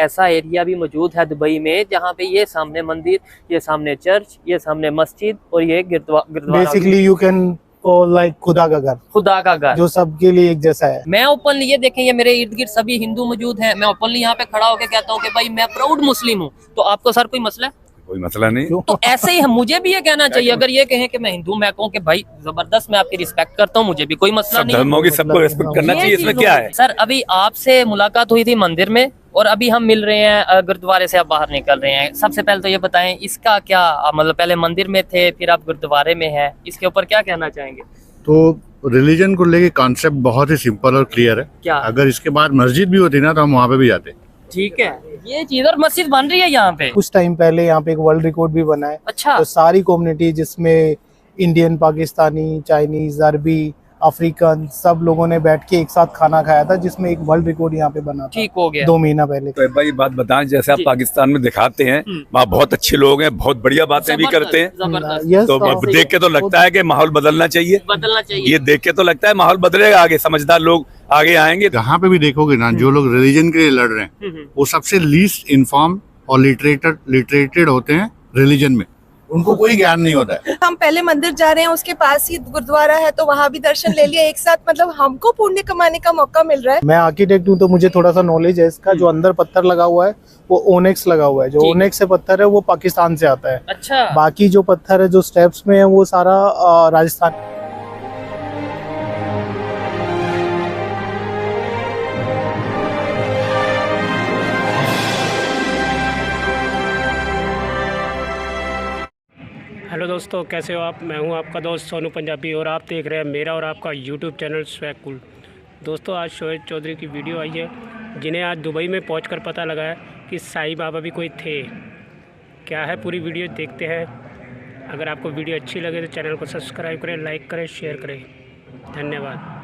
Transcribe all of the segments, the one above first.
ऐसा एरिया भी मौजूद है दुबई में जहाँ पे ये सामने मंदिर, ये सामने चर्च, ये सामने मस्जिद और ये gurdwara. Basically you can like खुदा का घर जो सबके लिए एक जैसा है। मैं ओपनली, ये देखें, ये मेरे इर्द गिर्द सभी हिंदू मौजूद हैं, मैं ओपनली यहाँ पे खड़ा होकर कहता हूँ कि भाई मैं प्राउड मुस्लिम हूँ। तो आपको सर कोई मसला है? कोई मसला नहीं। तो ऐसे ही मुझे भी ये कहना चाहिए, अगर ये कहें कि मैं हिंदू, मैं कहूँ कि भाई जबरदस्त, मैं आपकी रिस्पेक्ट करता हूँ, मुझे भी कोई मसला नहीं है। धर्मों की सबको रिस्पेक्ट करना चाहिए, इसमें क्या है? सर अभी आपसे मुलाकात हुई थी मंदिर में और अभी हम मिल रहे हैं गुरुद्वारे से, आप बाहर निकल रहे हैं। सबसे पहले तो ये बताएं इसका क्या मतलब, पहले मंदिर में थे फिर आप गुरुद्वारे में हैं, इसके ऊपर क्या कहना चाहेंगे? तो रिलीजन को लेके कॉन्सेप्ट बहुत ही सिंपल और क्लियर है। क्या? अगर इसके बाद मस्जिद भी होती ना तो हम वहाँ पे भी जाते। ठीक है, ये चीज और मस्जिद बन रही है यहाँ पे। कुछ टाइम पहले यहाँ पे एक वर्ल्ड रिकॉर्ड भी बना है। अच्छा। तो सारी कम्युनिटी जिसमें इंडियन, पाकिस्तानी, चाइनीज, अरबी, अफ्रीकन सब लोगों ने बैठ के एक साथ खाना खाया था, जिसमें एक वर्ल्ड रिकॉर्ड यहाँ पे बना था। ठीक हो गया 2 महीना पहले। तो भाई बात बताएं, जैसे आप पाकिस्तान में दिखाते हैं वहाँ बहुत अच्छे लोग हैं, बहुत बढ़िया बातें भी करते हैं, तो देख के तो लगता है कि माहौल बदलना चाहिए। ये देख के तो लगता है माहौल बदलेगा, आगे समझदार लोग आगे आएंगे। जहाँ पे भी देखोगे ना, जो लोग रिलीजन के लिए लड़ रहे हैं वो सबसे लीस्ट इन्फॉर्म और लिटरेटेड होते हैं रिलीजन में, उनको कोई ज्ञान नहीं होता है। हम पहले मंदिर जा रहे हैं, उसके पास ही गुरुद्वारा है, तो वहाँ भी दर्शन ले लिया एक साथ, मतलब हमको पुण्य कमाने का मौका मिल रहा है। मैं आर्किटेक्ट हूँ तो मुझे थोड़ा सा नॉलेज है इसका। जो अंदर पत्थर लगा हुआ है वो ओनेक्स लगा हुआ है। जो ओनेक्स से पत्थर है वो पाकिस्तान से आता है। अच्छा। बाकी जो पत्थर है जो स्टेप्स में है वो सारा राजस्थान। हेलो दोस्तों, कैसे हो आप? मैं हूं आपका दोस्त सोनू पंजाबी और आप देख रहे हैं मेरा और आपका यूट्यूब चैनल स्वैग कूल। दोस्तों, आज शोएब चौधरी की वीडियो आई है, जिन्हें आज दुबई में पहुंचकर पता लगा है कि साईं बाबा भी कोई थे। क्या है पूरी वीडियो देखते हैं। अगर आपको वीडियो अच्छी लगे तो चैनल को सब्सक्राइब करें, लाइक करें, शेयर करें। धन्यवाद।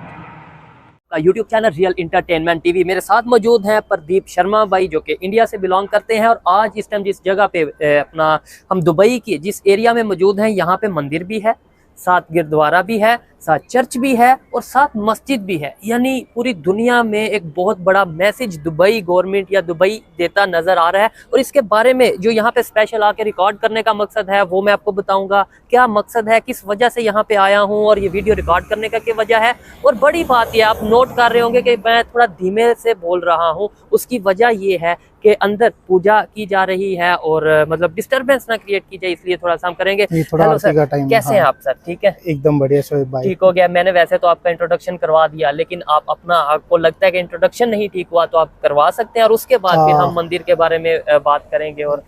YouTube channel real entertainment TV, मेरे साथ मौजूद हैं प्रदीप शर्मा भाई, जो कि इंडिया से बिलोंग करते हैं। और आज इस टाइम जिस जगह पे अपना हम दुबई की जिस एरिया में मौजूद हैं, यहाँ पे मंदिर भी है, साथ गुरुद्वारा भी है, साथ चर्च भी है और साथ मस्जिद भी है। यानी पूरी दुनिया में एक बहुत बड़ा मैसेज दुबई गवर्नमेंट या दुबई देता नजर आ रहा है। और इसके बारे में जो यहाँ पे स्पेशल आके रिकॉर्ड करने का मकसद है वो मैं आपको बताऊंगा। क्या मकसद है, किस वजह से यहाँ पे आया हूँ और ये वीडियो रिकॉर्ड करने का क्या वजह है। और बड़ी बात ये आप नोट कर रहे होंगे कि मैं थोड़ा धीमे से बोल रहा हूँ, उसकी वजह ये है कि अंदर पूजा की जा रही है और मतलब डिस्टरबेंस ना क्रिएट की जाए, इसलिए थोड़ा सा हम करेंगे। हेलो सर, कैसे हैं आप सर? ठीक है, एकदम बढ़िया शोएब भाई। ठीक हो गया। मैंने वैसे तो आपका इंट्रोडक्शन करवा दिया, लेकिन आप अपना, आपको लगता है कि इंट्रोडक्शन नहीं ठीक हुआ तो आप करवा सकते हैं और उसके बाद फिर हम मंदिर के बारे में बात करेंगे। और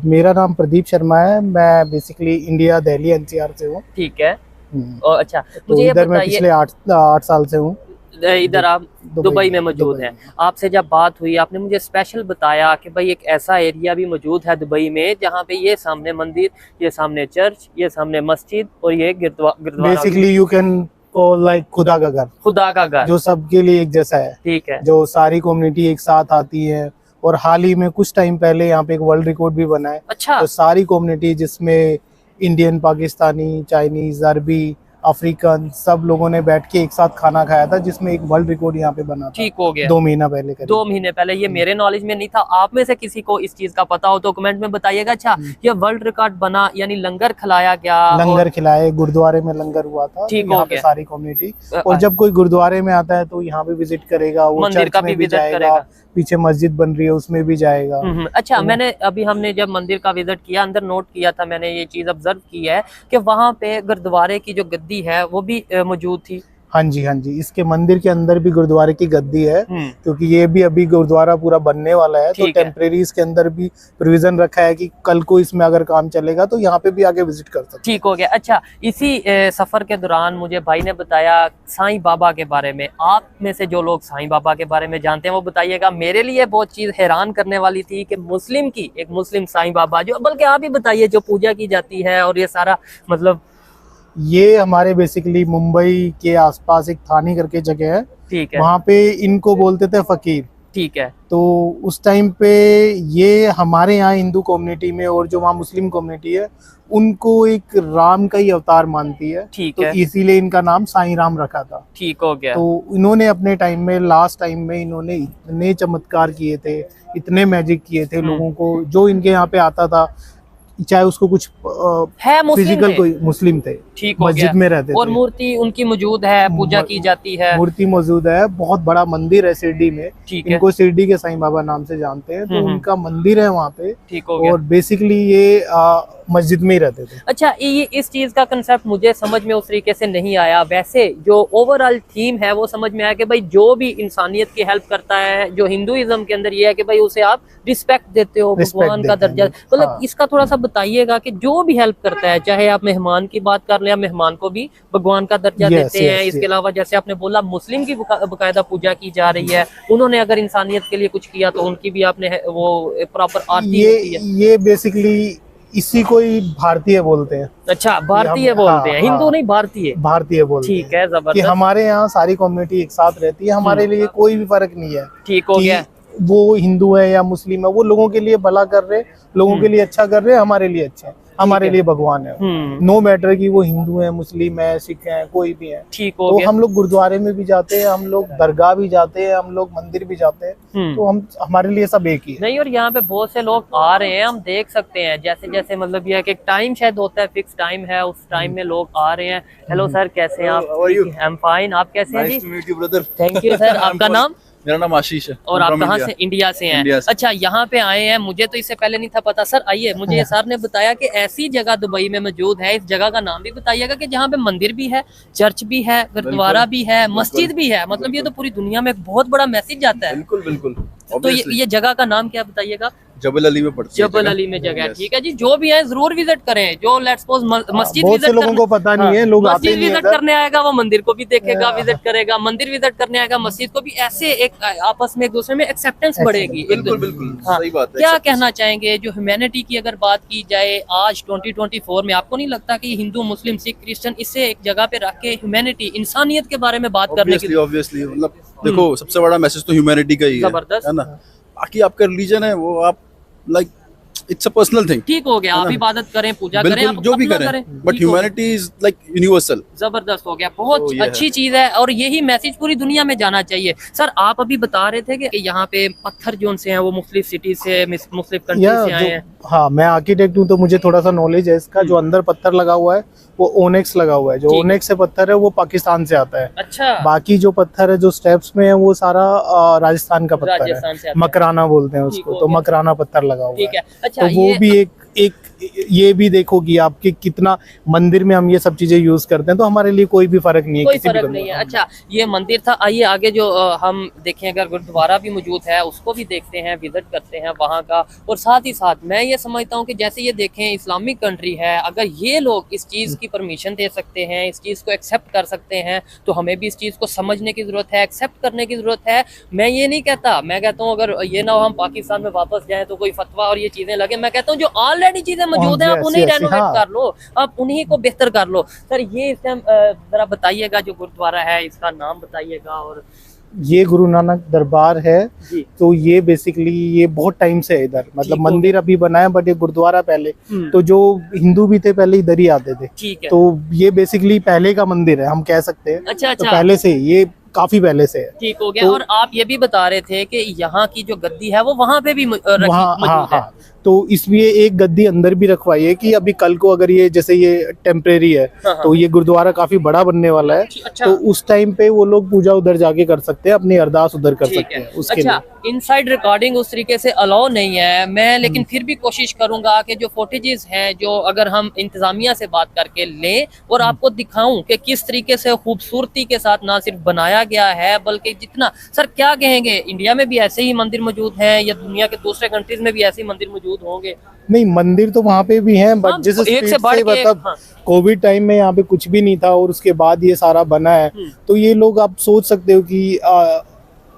मेरा नाम प्रदीप शर्मा है। मैं बेसिकली इंडिया दिल्ली एनसीआर से हूँ। ठीक है। और अच्छा, तो मुझे ये इधर मैं बताइए, पिछले 8 साल से हूँ इधर आप दुबई में मौजूद हैं। आपसे जब बात हुई, आपने मुझे स्पेशल बताया कि भाई एक ऐसा एरिया भी मौजूद है दुबई में जहाँ पे ये सामने मंदिर, ये सामने चर्च, ये सामने मस्जिद और ये gurdwara. Basically you can like खुदा का घर जो सबके लिए एक जैसा है। ठीक है। जो सारी कम्युनिटी एक साथ आती है। और हाल ही में कुछ टाइम पहले यहाँ पे एक वर्ल्ड रिकॉर्ड भी बना है। अच्छा। तो सारी कम्युनिटी जिसमें इंडियन, पाकिस्तानी, चाइनीज, अरबी, अफ्रीकन सब लोगों ने बैठ के एक साथ खाना खाया था, जिसमें एक वर्ल्ड रिकॉर्ड यहाँ पे बना था। ठीक हो गया 2 महीना पहले। 2 महीने पहले। ये मेरे नॉलेज में नहीं था। आप में से किसी को इस चीज का पता हो तो कमेंट में बताइएगा। अच्छा, ये वर्ल्ड रिकॉर्ड बना, यानी लंगर खिलाया गया? लंगर खिलाए, गुरुद्वारे में लंगर हुआ था। ठीक यहाँ हो पे गया। सारी कम्युनिटी। और जब कोई गुरुद्वारे में आता है तो यहाँ पे विजिट करेगा, वो मंदिर का भी विजिट करेगा, पीछे मस्जिद बन रही है उसमें भी जाएगा। अच्छा, हमने जब मंदिर का विजिट किया, अंदर नोट किया था, मैंने ये चीज ऑब्जर्व की है कि वहाँ पे गुरुद्वारे की जो गद्दी है वो भी मौजूद थी। हाँ जी, हाँ जी। इसके मंदिर के अंदर भी गुरुद्वारे की गद्दी है, क्योंकि ये भी अभी गुरुद्वारा पूरा बनने वाला है। तो टेम्परेरी इसके अंदर भी प्रोविजन रखा है कि कल को इसमें अगर काम चलेगा तो यहाँ पे भी आके विजिट कर सकते। ठीक हो गया। अच्छा, इसी सफर के दौरान मुझे भाई ने बताया साईं बाबा के बारे में। आप में से जो लोग साईं बाबा के बारे में जानते हैं वो बताइएगा। मेरे लिए बहुत चीज हैरान करने वाली थी कि मुस्लिम की एक मुस्लिम साईं बाबा, जो बल्कि आप ही बताइए, जो पूजा की जाती है और ये सारा मतलब। ये हमारे बेसिकली मुंबई के आसपास एक थानी करके जगह है। ठीक है। वहाँ पे इनको बोलते थे फकीर। ठीक है। तो उस टाइम पे ये हमारे यहाँ हिंदू कम्युनिटी में और जो वहाँ मुस्लिम कम्युनिटी है उनको एक राम का ही अवतार मानती है। ठीक तो है। इसीलिए इनका नाम साईं राम रखा था। ठीक हो गया। तो इन्होंने अपने टाइम में, लास्ट टाइम में इन्होंने इतने चमत्कार किए थे, इतने मैजिक किए थे लोगों को, जो इनके यहाँ पे आता था चाहे उसको कुछ है मुस्लिम फिजिकल थे? कोई मुस्लिम थे, ठीक हो मस्जिद गया। में रहते और थे। मूर्ति उनकी मौजूद है, पूजा की जाती है। मूर्ति मौजूद है, बहुत बड़ा मंदिर है शिरडी में। ठीक है। इनको शिरडी के साईं बाबा नाम से जानते हैं। तो उनका मंदिर है वहाँ पे। ठीक हो गया। और बेसिकली ये मस्जिद में ही रहते थे। अच्छा, ये इस चीज का कंसेप्ट मुझे समझ में उस तरीके से नहीं आया। वैसे जो ओवरऑल थीम है वो समझ में आया कि भाई जो भी इंसानियत की हेल्प करता है, जो हिंदुइज्म के अंदर ये है कि भाई उसे आप रिस्पेक्ट देते हो, भगवान का दर्जा। मतलब हाँ। इसका थोड़ा सा बताइएगा कि जो भी हेल्प करता है, चाहे आप मेहमान की बात कर ले, या मेहमान को भी भगवान का दर्जा देते हैं। इसके अलावा जैसे आपने बोला मुस्लिम की बकायदा पूजा की जा रही है, उन्होंने अगर इंसानियत के लिए कुछ किया तो उनकी भी आपने वो प्रॉपर आरती होती है। ये बेसिकली इसी को ही भारतीय बोलते हैं। अच्छा, भारतीय बोलते हैं, हिंदू नहीं, भारतीय भारतीय बोलते हैं। ठीक है, कि जबरदस्त। हमारे यहाँ सारी कम्युनिटी एक साथ रहती है, हमारे लिए कोई भी फर्क नहीं है। ठीक हो कि गया। वो हिंदू है या मुस्लिम है, वो लोगों के लिए भला कर रहे, लोगों के लिए अच्छा कर रहे, हमारे लिए अच्छा है, हमारे लिए भगवान है। नो मैटर कि वो हिंदू है, मुस्लिम है, सिख है, कोई भी है। ठीक हो तो गया। हम लोग गुरुद्वारे में भी जाते हैं, हम लोग दरगाह भी जाते हैं, हम लोग मंदिर भी जाते हैं। तो हम, हमारे लिए सब एक ही है। नहीं, और यहाँ पे बहुत से लोग आ रहे हैं, हम देख सकते हैं। जैसे जैसे मतलब ये है कि एक टाइम शायद होता है, फिक्स टाइम है, उस टाइम में लोग आ रहे हैं। हेलो सर, कैसे हैं आप? आई एम फाइन, आप कैसे हैं जी? Thank you sir. आपका नाम? मेरा नाम आशीष है। और आप कहाँ से? इंडिया से हैं? इंडिया से। अच्छा, यहाँ पे आए हैं, मुझे तो इससे पहले नहीं था पता। सर आइए, मुझे ये सर ने बताया कि ऐसी जगह दुबई में मौजूद है। इस जगह का नाम भी बताइएगा कि जहाँ पे मंदिर भी है, चर्च भी है, गुरुद्वारा भी है, मस्जिद भी है। मतलब ये तो पूरी दुनिया में एक बहुत बड़ा मैसेज जाता है। बिल्कुल बिल्कुल। तो ये जगह का नाम क्या बताइएगा? जबल अली में पड़ती है। जबल अली में जगह है। ठीक है जी, जो भी है जरूर विजिट करें। जो लेट्स सपोज मस्जिद बहुत से लोगों को पता नहीं है, लोग आते मस्जिद नहीं विजिट हैं। करने आएगा, वो मंदिर को भी देखेगा, विजिट करेगा। मंदिर विजिट करने आएगा, मस्जिद को भी। ऐसे एक आपस में एक दूसरे में एक्सेप्टेंस बढ़ेगी। बिल्कुल बिल्कुल, हाँ। सही बात है। क्या कहना चाहेंगे जो ह्यूमैनिटी की अगर बात की जाए आज 2024 में, आपको नहीं लगता कि हिंदू, मुस्लिम, सिख, क्रिश्चियन, इससे एक जगह पे रख के ह्यूमैनिटी, इंसानियत के बारे में बात करने की? ऑब्वियसली मतलब देखो, सबसे बड़ा मैसेज तो ह्यूमैनिटी का ही जबरदस्त। है ना। बाकी आपका रिलीजन है वो आप like it's a personal thing. ठीक हो गया, आप इबादत करें, पूजा करें, बिल्कुल, आप जो भी अपना करें, but humanity is like universal. जबरदस्त हो गया, बहुत तो ये है। अच्छी चीज है और यही मैसेज पूरी दुनिया में जाना चाहिए। सर, आप अभी बता रहे थे कि यहाँ पे पत्थर जोन से हैं, वो मुख्तलिफ सिटी से, मुख्तलिफ कंट्री से आए हैं। हाँ, मैं आर्किटेक्ट हूँ तो मुझे थोड़ा सा नॉलेज है इसका। जो अंदर पत्थर लगा हुआ है वो ओनेक्स लगा हुआ है। जो ओनेक्स से पत्थर है वो पाकिस्तान से आता है। अच्छा। बाकी जो पत्थर है जो स्टेप्स में है वो सारा राजस्थान का पत्थर राजस्थान से है, आता है। मकराना बोलते हैं ठीक उसको। हो तो गया। मकराना पत्थर लगा हुआ ठीक है। है। अच्छा, तो वो भी एक ये भी देखो कि आपके कितना मंदिर में हम ये सब चीजें यूज करते हैं, तो हमारे लिए कोई भी फर्क नहीं है। कोई किसी भी फर्क नहीं है। अच्छा, ये मंदिर था। आइए आगे जो हम देखें, अगर गुरुद्वारा भी मौजूद है उसको भी देखते हैं, विजिट करते हैं वहाँ का। और साथ ही साथ मैं ये समझता हूँ कि जैसे ये देखें इस्लामिक कंट्री है, अगर ये लोग इस चीज़ की परमिशन दे सकते हैं, इस चीज़ को एक्सेप्ट कर सकते हैं, तो हमें भी इस चीज़ को समझने की ज़रूरत है, एक्सेप्ट करने की ज़रूरत है। मैं ये नहीं कहता, मैं कहता हूँ अगर ये ना हो हम पाकिस्तान में वापस जाएँ तो कोई फतवा और ये चीज़ें लगे। मैं कहता हूँ जो ऑलरेडी चीज़ें मौजूद हैं आप उन्हें रेनोवेट कर लो, आप उन्हीं को बेहतर कर लो। सर, ये इस टाइम जरा बताइएगा जो गुरुद्वारा है, इसका नाम बताइएगा। और ये गुरु नानक दरबार है जी। तो ये बेसिकली ये बहुत टाइम से है इधर। मतलब ठीक हो मंदिर अभी बना है बट ये गुरुद्वारा पहले। तो जो हिंदू भी थे पहले इधर ही आते थे। ठीक है। तो ये बेसिकली पहले का मंदिर है, हम कह सकते हैं। अच्छा तो अच्छा, पहले से ये काफी पहले से है। ठीक हो गया। तो- और आप ये भी बता रहे थे कि यहाँ की जो गद्दी है वो वहाँ पे भी वहाँ मौजूद हाँ है। हाँ, तो इसलिए एक गद्दी अंदर भी रखवाई है कि अभी कल को अगर ये जैसे ये टेम्परेरी है हाँ, हाँ। तो ये गुरुद्वारा काफी बड़ा बनने वाला है। अच्छा। तो उस टाइम पे वो लोग पूजा उधर जाके कर सकते हैं, अपनी अरदास उधर कर ठीक सकते है। हैं उसके अच्छा, लिए। इनसाइड रिकॉर्डिंग उस तरीके से अलाउ नहीं है मैं, लेकिन फिर भी कोशिश करूंगा कि जो फुटेजेस हैं, जो अगर हम इंतजामिया से बात करके लें और आपको दिखाऊं कि किस तरीके से खूबसूरती के साथ ना सिर्फ बनाया गया है, बल्कि जितना सर क्या कहेंगे, इंडिया में भी ऐसे ही मंदिर मौजूद हैं या दुनिया के दूसरे कंट्रीज में भी ऐसे ही मंदिर मौजूद होंगे? नहीं, मंदिर तो वहाँ पे भी हैं हाँ, बट जिस एक से स्पीड बढ़ से के एक, मतलब हाँ। कोविड टाइम में यहाँ पे कुछ भी नहीं था और उसके बाद ये सारा बना है। तो ये लोग आप सोच सकते हो कि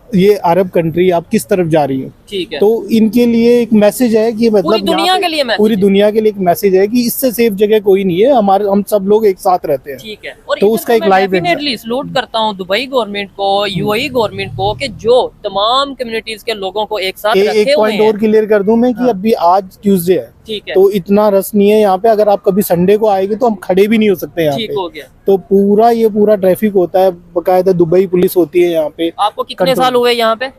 ये अरब कंट्री आप किस तरफ जा रही हो। ठीक है। तो इनके लिए एक मैसेज है कि मतलब पूरी दुनिया के लिए मैसेज पूरी है। दुनिया के लिए एक मैसेज है कि इससे सेफ जगह कोई नहीं है, हम सब लोग एक साथ रहते हैं। ठीक है। और तो उसका एक लाइव डेफिनेटली सलूट करता हूँ दुबई गवर्नमेंट को, यूएई गवर्नमेंट को, कि जो तमाम कम्युनिटीज के लोगों को एक साथ रखे एक हुए पॉइंट हैं। और क्लियर कर दूं मैं कि अभी आज ट्यूसडे है, ठीक है, तो इतना रस नहीं है यहाँ पे। अगर आप कभी संडे को आएंगे तो हम खड़े भी नहीं हो सकते यहाँ ठीक पे। हो गया। तो पूरा ट्रैफिक होता है, बकायदा दुबई पुलिस होती है यहाँ पे। आपको कितने साल हुए यहाँ पे?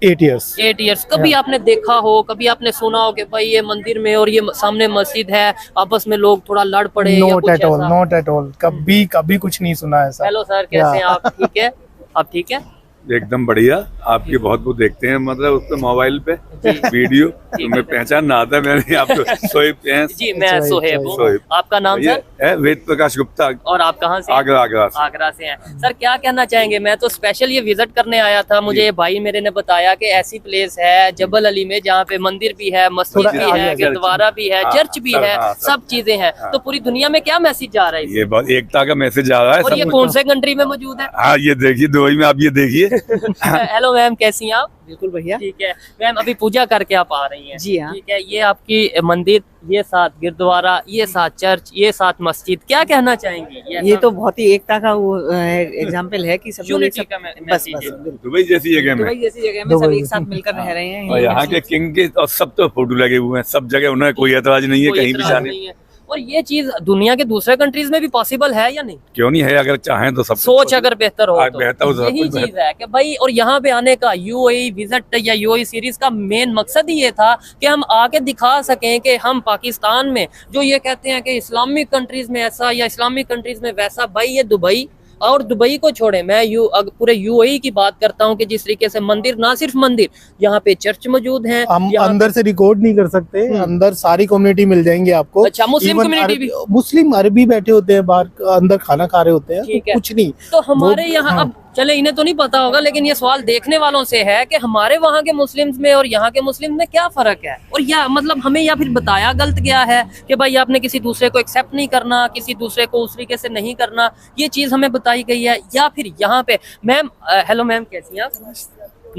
8 years। 8 years। कभी आपने देखा हो, कभी आपने सुना हो कि भाई ये मंदिर में और ये सामने मस्जिद है, आपस में लोग थोड़ा लड़ पड़े या नॉट कुछ एट ऑल, ऐसा? नॉट एट ऑल, कभी कुछ नहीं सुना ऐसा। हेलो सर, कैसे हैं आप? ठीक है, आप ठीक है? एकदम बढ़िया। आपकी बहुत देखते हैं, मतलब उस पे मोबाइल पे वीडियो, तो मैं पहचान ना आता। मैंने आपको सोहेब हैं? जी, मैं सोहेब हूँ। सोहेब। आपका नाम सर? वेद प्रकाश गुप्ता। और आप कहाँ से? आगरा से। आगरा से हैं। सर क्या कहना चाहेंगे? मैं तो स्पेशल ये विजिट करने आया था, मुझे ये भाई मेरे ने बताया कि ऐसी प्लेस है जबल अली में जहाँ पे मंदिर भी है, मस्जिद भी है, गुरुद्वारा भी है, चर्च भी है, सब चीजें हैं। तो पूरी दुनिया में क्या मैसेज जा रहा है? ये बहुत एकता का मैसेज आ रहा है। और ये कौन से कंट्री में मौजूद है? हाँ, ये देखिए दुबई में, आप ये देखिए। हेलो मैम, कैसी हैं आप? बिल्कुल भैया। ठीक है मैम, अभी पूजा करके आप आ रही हैं? जी हाँ। ठीक है, ये आपकी मंदिर, ये साथ गुरुद्वारा, ये साथ चर्च, ये साथ मस्जिद, क्या कहना चाहेंगी? ये तो बहुत ही एकता का वो एग्जाम्पल है कि सब लोग एक Unity का साथ, बस मैसेज बस है। बिल्कुल। दुबई जैसी जगह में, दुबई जैसी जगह में सब एक साथ मिलकर रह रहे हैं। और यहाँ के किंग के और सब तो फोटो लगे हुए हैं सब जगह, उन्हें कोई एतराज नहीं है कोई कहीं भी इतराज जाने। नहीं है। और ये चीज दुनिया के दूसरे कंट्रीज में भी पॉसिबल है या नहीं? क्यों नहीं है, अगर चाहें तो सब सोच अगर बेहतर हो तो बेहतर हो, सब यही कुछ चीज है कि भाई। और यहाँ पे आने का यूएई विजिट या यूएई सीरीज का मेन मकसद ही ये था कि हम आके दिखा सकें कि हम पाकिस्तान में जो ये कहते हैं कि इस्लामिक कंट्रीज में ऐसा या इस्लामिक कंट्रीज में वैसा, भाई ये दुबई और दुबई को छोड़े, मैं पूरे यूएई की बात करता हूँ कि जिस तरीके से मंदिर, ना सिर्फ मंदिर, यहाँ पे चर्च मौजूद हैं। हम अंदर से रिकॉर्ड नहीं कर सकते, अंदर सारी कम्युनिटी मिल जाएंगे आपको। अच्छा, मुस्लिम कम्युनिटी भी? मुस्लिम अरबी बैठे होते हैं बाहर, अंदर खाना खा रहे होते हैं, ठीक तो है। कुछ नहीं। तो हमारे यहाँ हाँ। अब चले, इन्हें तो नहीं पता होगा, लेकिन ये सवाल देखने वालों से है कि हमारे वहाँ के मुस्लिम्स में और यहाँ के मुस्लिम में क्या फर्क है? और या मतलब हमें या फिर बताया गलत गया है कि भाई आपने किसी दूसरे को एक्सेप्ट नहीं करना, किसी दूसरे को उस तरीके से नहीं करना, ये चीज हमें बताई गई है? या फिर यहाँ पे मैम, हेलो मैम, कैसी हैं आप?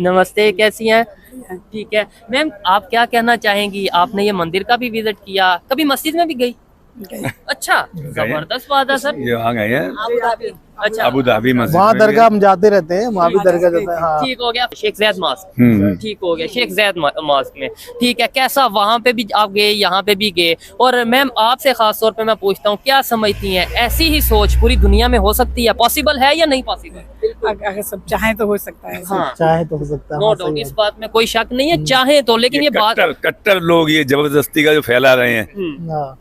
नमस्ते, कैसी हैं? ठीक है मैम, आप क्या कहना चाहेंगी? आपने ये मंदिर का भी विजिट किया, कभी मस्जिद में भी गई? अच्छा, जबरदस्त बात है सर। ये वहाँ गए हैं अच्छा, अबू धाबी मस्जिद वहाँ में दरगाह हम जाते रहते हैं, वहाँ भी दरगाह जाते हैं। हाँ। ठीक हो गया। शेख ज़ैद मॉस्क, ठीक हो गया, शेख ज़ैद मॉस्क में। ठीक है, कैसा वहाँ पे भी आप गए, यहाँ पे भी गए? और मैम आपसे खास तौर पे मैं पूछता हूँ, क्या समझती हैं ऐसी ही सोच पूरी दुनिया में हो सकती है? पॉसिबल है या नहीं पॉसिबल? अगर सब चाहें तो हो सकता है। हाँ, चाहे तो हो सकता है। नो हाँ, डाउट, सही इस बात में कोई शक नहीं है, चाहे तो। लेकिन ये बात, कट्टर लोग ये जबरदस्ती का जो फैला रहे हैं, है। हाँ।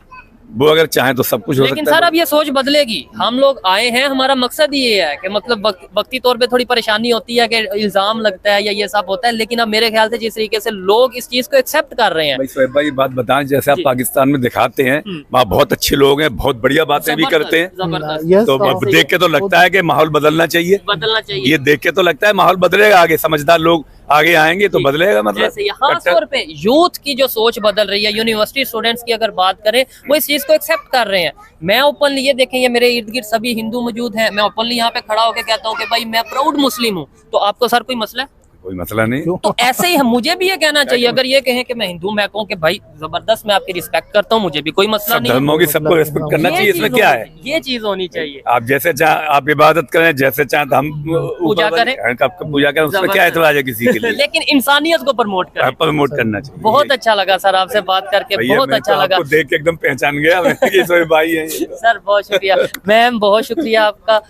वो अगर चाहें तो सब कुछ हो लेकिन सकता है। सर अब ये सोच बदलेगी। हम लोग आए हैं, हमारा मकसद ये है कि मतलब वक्ती तौर पे थोड़ी परेशानी होती है कि इल्जाम लगता है या ये सब होता है, लेकिन अब मेरे ख्याल से जिस तरीके से लोग इस चीज को एक्सेप्ट कर रहे हैं। भाई सोहेब भाई, बात बताएं, जैसे आप पाकिस्तान में दिखाते हैं, वहाँ बहुत अच्छे लोग हैं, बहुत बढ़िया बातें भी करते हैं, जबरदस्त, Yes, तो अब देख के तो लगता है कि माहौल बदलना चाहिए। बदलना चाहिए। ये देख के तो लगता है माहौल बदलेगा, आगे समझदार लोग आगे आएंगे तो बदलेगा। मतलब जैसे खास तौर पे यूथ की जो सोच बदल रही है, यूनिवर्सिटी स्टूडेंट्स की अगर बात करें, वो इस चीज को एक्सेप्ट कर रहे हैं। मैं ओपनली, ये देखें, ये मेरे इर्द गिर्द सभी हिंदू मौजूद हैं, मैं ओपनली यहाँ पे खड़ा होकर कहता हूँ कि भाई मैं प्राउड मुस्लिम हूँ। तो आपको सर कोई मसला है? कोई मसला नहीं। तो ऐसे ही मुझे भी ये कहना चाहिए, अगर ये कहें कि मैं हिंदू, मैं कहूँ कि भाई जबरदस्त, मैं आपकी रिस्पेक्ट करता हूँ, मुझे भी कोई मसला सब नहीं है। धर्मों की सबको रिस्पेक्ट करना चाहिए, इसमें क्या है? ये चीज होनी चाहिए। आप जैसे चाहे आप इबादत करें, जैसे चाहे तो हम पूजा करें, पूजा करें, उसमें क्या एतराज है किसी के लिए? लेकिन इंसानियत को प्रमोट करें। प्रमोट करना चाहिए। बहुत अच्छा लगा सर आपसे बात करके, भैया, बहुत मैं अच्छा तो लगा आपको देख के एकदम पहचान गया मैं कि सोहेब भाई हैं। सर बहुत शुक्रिया मैम, बहुत शुक्रिया आपका।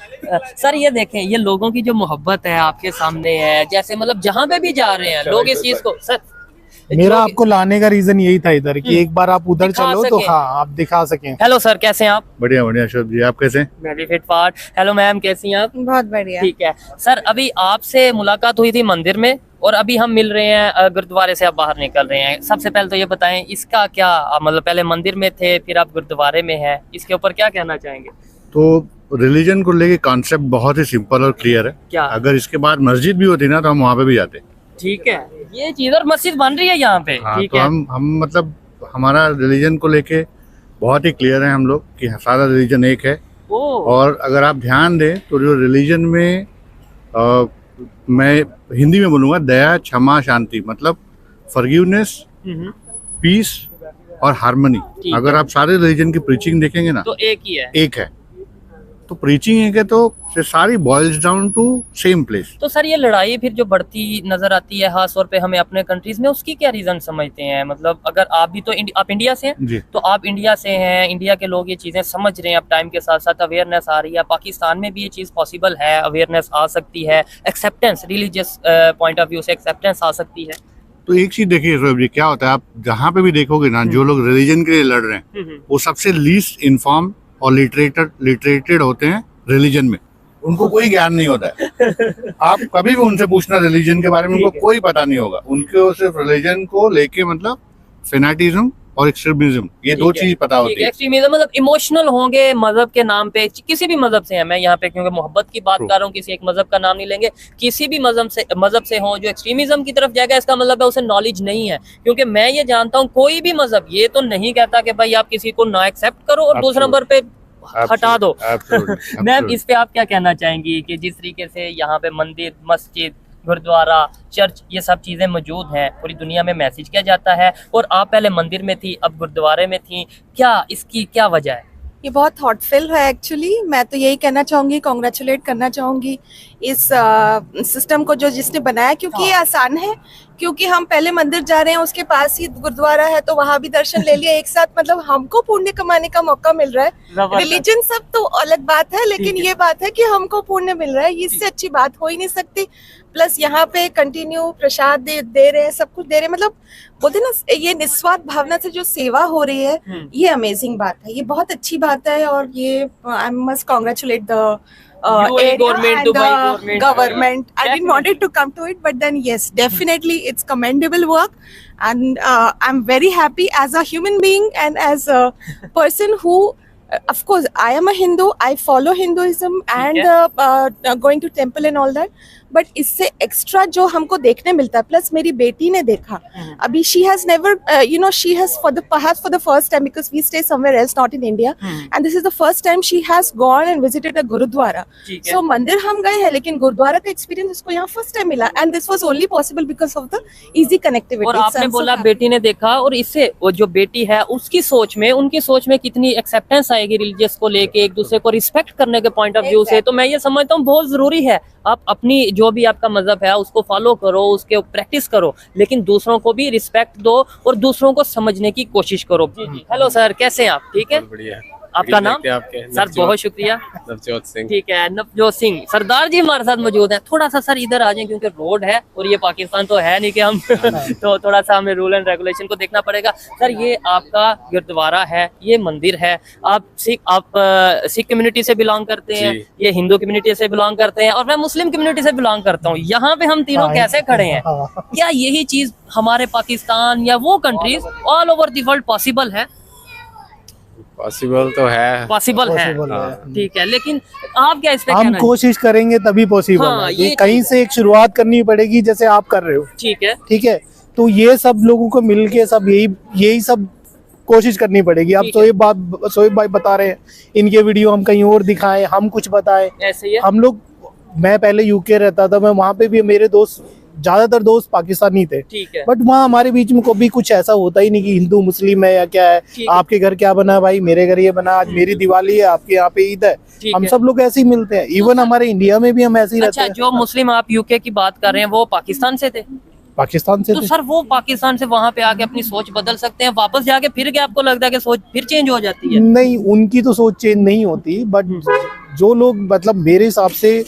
सर ये देखें, ये लोगों की जो मोहब्बत है आपके सामने है, जैसे मतलब जहाँ पे भी जा रहे हैं लोग इस चीज को, सर मेरा आपको लाने का रीजन यही था इधर कि एक बार आप उधर दिखा चलो तो सकें। हाँ आप दिखा सकें। हेलो सर, कैसे हैं आप? बढ़िया बढ़िया अशोक जी, आप कैसे हैं? मैं भी फिट फाट। हेलो मैम, कैसी हैं आप? बहुत बढ़िया। ठीक है सर, अभी आपसे मुलाकात हुई थी मंदिर में और अभी हम मिल रहे हैं गुरुद्वारे से आप बाहर निकल रहे हैं। सबसे पहले तो ये बताएं, इसका क्या मतलब, पहले मंदिर में थे फिर आप गुरुद्वारे में हैं, इसके ऊपर क्या कहना चाहेंगे? तो रिलीजन को लेके कॉन्सेप्ट बहुत ही सिंपल और क्लियर है। क्या? अगर इसके बाद मस्जिद भी होती ना तो हम वहाँ पे भी जाते। ठीक है, ये चीज, और मस्जिद बन रही है यहाँ पे। हाँ, ठीक तो है, हम मतलब हमारा रिलीजन को लेके बहुत ही क्लियर है हम लोग कि सारा रिलीजन एक है। ओ और अगर आप ध्यान दें तो जो रिलीजन में मैं हिंदी में बोलूँगा, दया क्षमा शांति, मतलब फॉरगिवनेस, पीस और हार्मनी। अगर आप सारे रिलीजन की प्रीचिंग देखेंगे ना तो एक ही है, एक है। तो प्रीचिंग एक है तो सारी boils down to same place. तो सर ये लड़ाई फिर जो बढ़ती नजर आती है खास तौर पे हमें अपने कंट्रीज में, उसकी क्या रीजन समझते हैं? मतलब अगर आप भी तो आप इंडिया से हैं, तो आप इंडिया से हैं, इंडिया के लोग ये चीजें समझ रहे हैं, अब टाइम के साथ साथ अवेयरनेस आ रही है, पाकिस्तान में भी ये चीज पॉसिबल है, अवेयरनेस आ सकती है, acceptance religious point of view से एक्सेप्टेंस आ सकती है। तो एक चीज देखिए शोएब जी, क्या होता है, आप जहाँ पे भी देखोगे ना, जो लोग रिलीजन के लिए लड़ रहे हैं वो सबसे लीस्ट इन्फॉर्म और लिटरेटेड होते हैं रिलीजन में। उनको कोई ज्ञान नहीं होता है। आप कभी भी उनसे पूछना रिलीजन के बारे में, उनको कोई पता नहीं होगा। उनको सिर्फ रिलीजन को लेके मतलब फेनाटिज्म और एक्सट्रीमिज्म, ये दो चीज पता होती है। एक्सट्रीमिज्म मतलब इमोशनल होंगे मजहब के नाम पे, किसी भी मजहब से है, मैं यहाँ पे क्योंकि मोहब्बत की बात कर रहा हूँ, किसी एक मजहब का नाम नहीं लेंगे, किसी भी मजहब से हो जो एक्सट्रीमिज्म की तरफ जाएगा, इसका मतलब है उसे नॉलेज नहीं है। क्योंकि मैं ये जानता हूँ कोई भी मजहब ये तो नहीं कहता कि भाई आप किसी को ना एक्सेप्ट करो और दूसरे नंबर पे हटा दो। मैम इस पे आप क्या कहना चाहेंगी कि जिस तरीके से यहाँ पे मंदिर, मस्जिद, गुरुद्वारा, चर्च, ये सब चीज़ें मौजूद हैं, पूरी दुनिया में मैसेज किया जाता है, और आप पहले मंदिर में थी, अब गुरुद्वारे में थी, क्या इसकी क्या वजह है? ये बहुत थॉटफुल है एक्चुअली। मैं तो यही कहना चाहूँगी, कॉन्ग्रेचुलेट करना चाहूँगी इस सिस्टम को जो जिसने बनाया, क्योंकि ये आसान है। क्योंकि हम पहले मंदिर जा रहे हैं, उसके पास ही गुरुद्वारा है, तो वहां भी दर्शन ले लिया एक साथ, मतलब हमको पुण्य कमाने का मौका मिल रहा है। रिलीजन सब तो अलग बात है, लेकिन ये बात है कि हमको पुण्य मिल रहा है, इससे अच्छी बात हो ही नहीं सकती। प्लस यहाँ पे कंटिन्यू प्रसाद दे रहे हैं, सब कुछ दे रहे हैं, मतलब बोलते ना, ये निस्वार्थ भावना से जो सेवा हो रही है, ये अमेजिंग बात है, ये बहुत अच्छी बात है। और ये I must congratulate the government. I didn't want it to come to it, but then yes, definitely it's commendable work, and I'm very happy as a human being and as a person who, of course, I am a Hindu. I follow Hinduism and going to temple and all that. But इससे extra जो हमको देखने मिलता है, plus मेरी बेटी ने देखा अभी, she has never she has for the first time, because we stay somewhere else not in India, and this is the first time she has gone and visited a gurdwara. So मंदिर हम गए हैं, लेकिन गुरुद्वारा का एक्सपीरियंस उसको यहाँ first time मिला, and this was only possible because of the easy connectivity. और आपने बोला बेटी ने देखा, और इससे वो जो बेटी है उसकी सोच में, उनकी सोच में कितनी एक्सेप्टेंस आएगी रिलीजियस को लेके, एक दूसरे को रिस्पेक्ट करने के पॉइंट ऑफ व्यू से। तो मैं ये समझता हूँ बहुत जरूरी है, आप अपनी जो भी आपका मजहब है उसको फॉलो करो, उसके प्रैक्टिस करो, लेकिन दूसरों को भी रिस्पेक्ट दो और दूसरों को समझने की कोशिश करो। हेलो सर, कैसे हैं आप? ठीक है, बढ़िया। आपका नाम? सर बहुत शुक्रिया। नवजोत सिंह। ठीक है, नवजोत सिंह। सरदार जी हमारे साथ मौजूद हैं। थोड़ा सा सर इधर आ जाएं, क्योंकि रोड है और ये पाकिस्तान तो है नहीं कि हम तो थोड़ा सा हमें रूल एंड रेगुलेशन को देखना पड़ेगा। सर ये आपका गुरुद्वारा है, ये मंदिर है, आप सिख कम्युनिटी से बिलोंग करते हैं, ये हिंदू कम्युनिटी से बिलोंग करते हैं, और मैं मुस्लिम कम्युनिटी से बिलोंग करता हूँ। यहाँ पे हम तीनों कैसे खड़े हैं? क्या यही चीज हमारे पाकिस्तान या वो countries all over the world possible है? पॉसिबल तो है, पॉसिबल है, ठीक है, लेकिन आप क्या इस पे हम कोशिश करेंगे तभी पॉसिबल है। ये कहीं से एक शुरुआत करनी पड़ेगी, जैसे आप कर रहे हो। ठीक है, तो ये सब लोगों को मिलके सब यही सब कोशिश करनी पड़ेगी। अब शोएब भाई बता रहे हैं, इनके वीडियो हम कहीं और दिखाएं, हम कुछ बताएं। ऐसे ही हम लोग, मैं पहले यूके रहता था, मैं वहाँ पे भी मेरे दोस्त, ज्यादातर दोस्त पाकिस्तानी थे, बट वहाँ हमारे बीच में कभी कुछ ऐसा होता ही नहीं कि हिंदू मुस्लिम है या क्या है, आपके घर क्या बना भाई, मेरे घर ये बना, आज मेरी दिवाली है, आपके यहाँ पे ईद है, हम सब लोग ऐसे ही मिलते हैं। इवन हमारे इंडिया में भी हम ऐसे ही रहते हैं। जो मुस्लिम आप यूके की बात कर रहे हैं, वो पाकिस्तान से थे? पाकिस्तान से। तो सर वो पाकिस्तान से वहाँ पे आके अपनी सोच बदल सकते हैं, वापस जाके फिर क्या आपको लगता है कि सोच फिर चेंज हो जाती है? नहीं, उनकी तो सोच चेंज नहीं होती, बट जो लोग, मतलब मेरे हिसाब से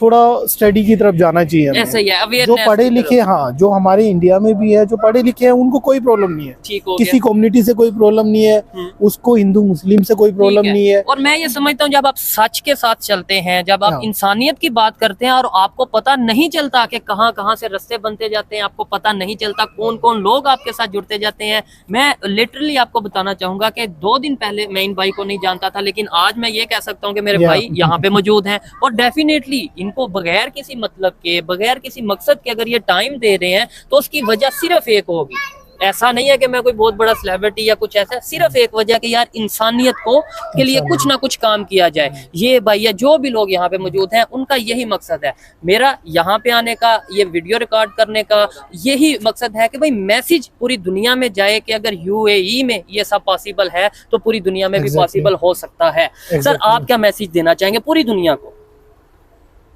थोड़ा स्टडी की तरफ जाना चाहिए। ऐसा ही है, जो पढ़े लिखे, हाँ, जो हमारे इंडिया में भी है, जो पढ़े लिखे हैं, उनको कोई प्रॉब्लम नहीं है, किसी कम्युनिटी से कोई प्रॉब्लम नहीं है, उसको हिंदू मुस्लिम से कोई प्रॉब्लम नहीं है। और मैं ये समझता हूँ, जब आप सच के साथ चलते हैं, जब आप इंसानियत की बात करते हैं, और आपको पता नहीं चलता कि कहाँ कहाँ से रास्ते बनते जाते हैं, आपको पता नहीं चलता कौन कौन लोग आपके साथ जुड़ते जाते हैं। मैं लिटरली आपको बताना चाहूंगा कि 2 दिन पहले मैं इन भाई को नहीं जानता था, लेकिन आज मैं ये कह सकता हूँ कि मेरे भाई यहाँ पे मौजूद हैं, और डेफिनेटली इनको बगैर किसी मतलब के, बगैर किसी मकसद के अगर ये टाइम दे रहे हैं, तो उसकी वजह सिर्फ एक होगी, ऐसा नहीं है कि मैं कोई बहुत बड़ा सेलिब्रिटी या कुछ ऐसा, सिर्फ एक वजह कि यार इंसानियत को के लिए कुछ ना कुछ काम किया जाए। ये भाई या जो भी लोग यहाँ पे मौजूद हैं उनका यही मकसद है। मेरा यहाँ पे आने का, ये वीडियो रिकॉर्ड करने का यही मकसद है कि भाई मैसेज पूरी दुनिया में जाए कि अगर यूएई में ये सब पॉसिबल है तो पूरी दुनिया में भी पॉसिबल हो सकता है। सर आप क्या मैसेज देना चाहेंगे पूरी दुनिया को?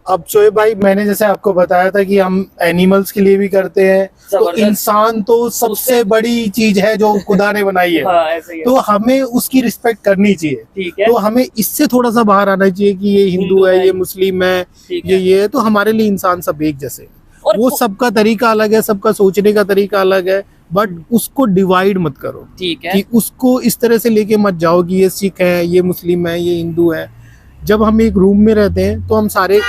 अब शोएब भाई, मैंने जैसे आपको बताया था कि हम एनिमल्स के लिए भी करते हैं, तो इंसान तो सबसे बड़ी चीज है जो खुदा ने बनाई है। हाँ, ऐसे ही है। तो हमें उसकी रिस्पेक्ट करनी चाहिए। ठीक है। तो हमें इससे थोड़ा सा बाहर आना चाहिए कि ये हिंदू है, ये मुस्लिम है, ये है। तो हमारे लिए इंसान सब एक जैसे, और वो सबका तरीका अलग है, सबका सोचने का तरीका अलग है, बट उसको डिवाइड मत करो। ठीक है। कि उसको इस तरह से लेके मत जाओ कि ये सिख है, ये मुस्लिम है, ये हिंदू है। जब हम एक रूम में रहते हैं तो हम सारे